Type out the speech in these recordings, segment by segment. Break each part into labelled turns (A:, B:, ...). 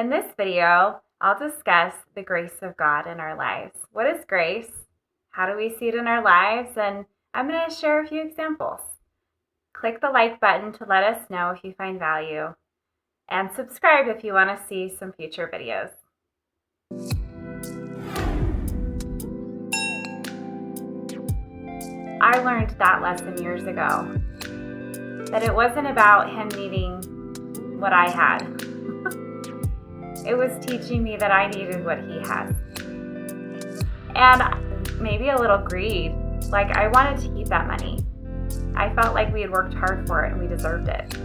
A: In this video, I'll discuss the grace of God in our lives. What is grace? How do we see it in our lives? And I'm going to share a few examples. Click the like button to let us know if you find value, and subscribe if you want to see some future videos. I learned that lesson years ago, that it wasn't about him needing what I had. It was teaching me that I needed what he has. And maybe a little greed. Like, I wanted to keep that money. I felt like we had worked hard for it and we deserved it.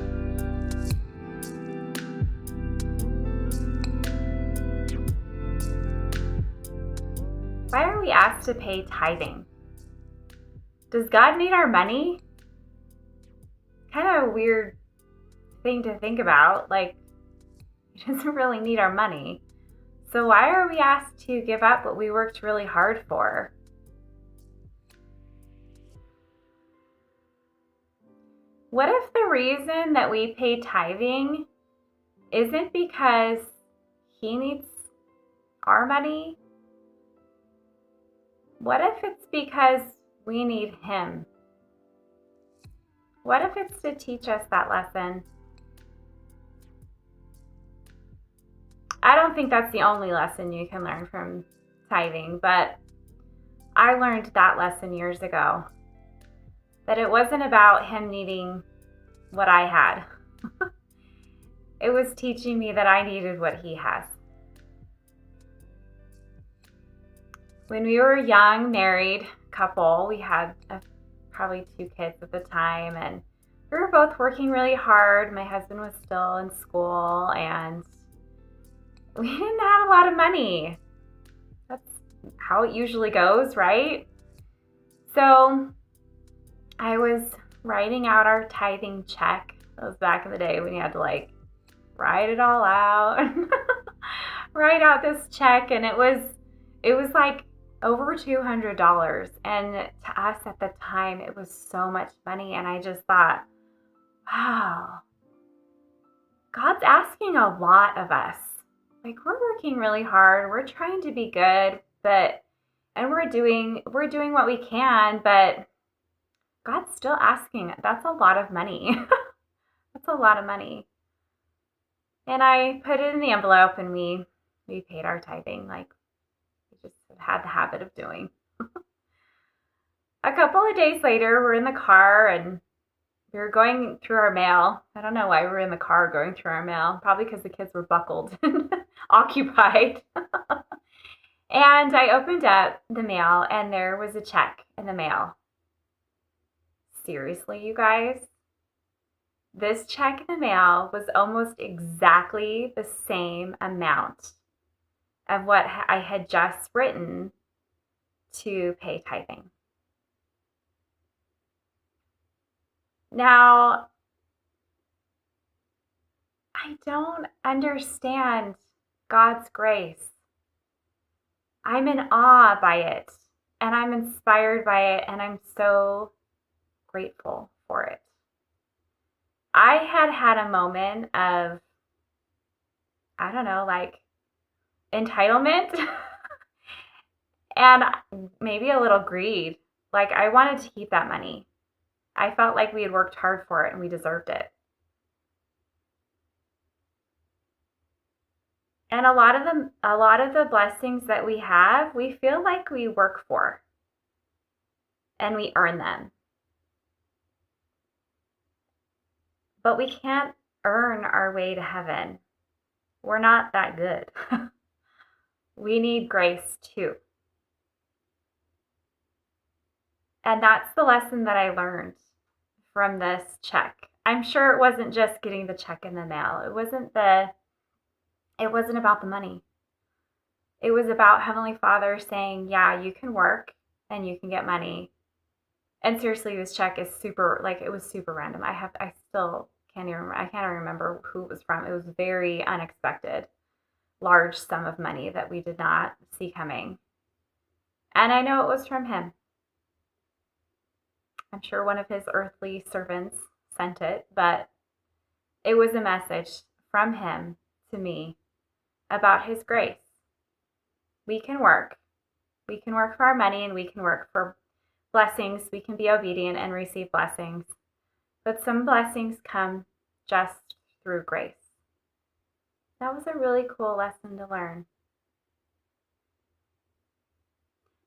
A: Why are we asked to pay tithing? Does God need our money? Kind of a weird thing to think about. Like, he doesn't really need our money. So why are we asked to give up what we worked really hard for? What if the reason that we pay tithing isn't because he needs our money? What if it's because we need him? What if it's to teach us that lesson? I don't think that's the only lesson you can learn from tithing, but I learned that lesson years ago, that it wasn't about him needing what I had. It was teaching me that I needed what he has. When we were a young married couple, we had probably 2 kids at the time, and we were both working really hard. My husband was still in school, and we didn't have a lot of money. That's how it usually goes, right? So I was writing out our tithing check. That was back in the day when you had to write it all out. Write out this check, and it was like over $200, and to us at the time it was so much money. And I just thought, wow, God's asking a lot of us. Like, we're working really hard, we're trying to be good, and we're doing what we can, but God's still asking. That's a lot of money. That's a lot of money. And I put it in the envelope, and we paid our tithing, like we just had the habit of doing. A couple of days later, we're in the car and we were going through our mail. I don't know why we were in the car going through our mail. Probably because the kids were buckled and occupied. And I opened up the mail, and there was a check in the mail. Seriously, you guys? This check in the mail was almost exactly the same amount of what I had just written to pay tithing. Now, I don't understand God's grace. I'm in awe by it, and I'm inspired by it, and I'm so grateful for it. I had a moment of, I don't know, entitlement and maybe a little greed. Like, I wanted to keep that money. I felt like we had worked hard for it and we deserved it. And a lot of the blessings that we have, we feel like we work for and we earn them. But we can't earn our way to heaven. We're not that good. We need grace too. And that's the lesson that I learned from this check. I'm sure it wasn't just getting the check in the mail. It wasn't about the money. It was about Heavenly Father saying, yeah, you can work and you can get money. And seriously, this check is it was super random. I still can't even remember. I can't even remember who it was from. It was very unexpected, large sum of money that we did not see coming. And I know it was from him. I'm sure one of his earthly servants sent it, but it was a message from him to me about His grace. We can work. We can work for our money and we can work for blessings. We can be obedient and receive blessings. But some blessings come just through grace. That was a really cool lesson to learn.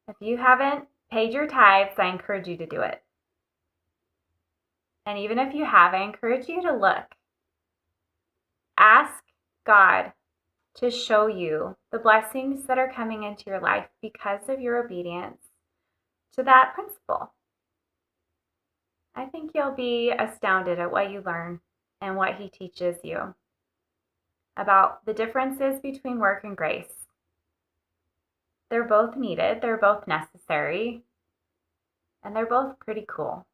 A: If you haven't paid your tithes, I encourage you to do it. And even if you have, I encourage you to look. Ask God to show you the blessings that are coming into your life because of your obedience to that principle. I think you'll be astounded at what you learn and what He teaches you about the differences between work and grace. They're both needed, they're both necessary, and they're both pretty cool.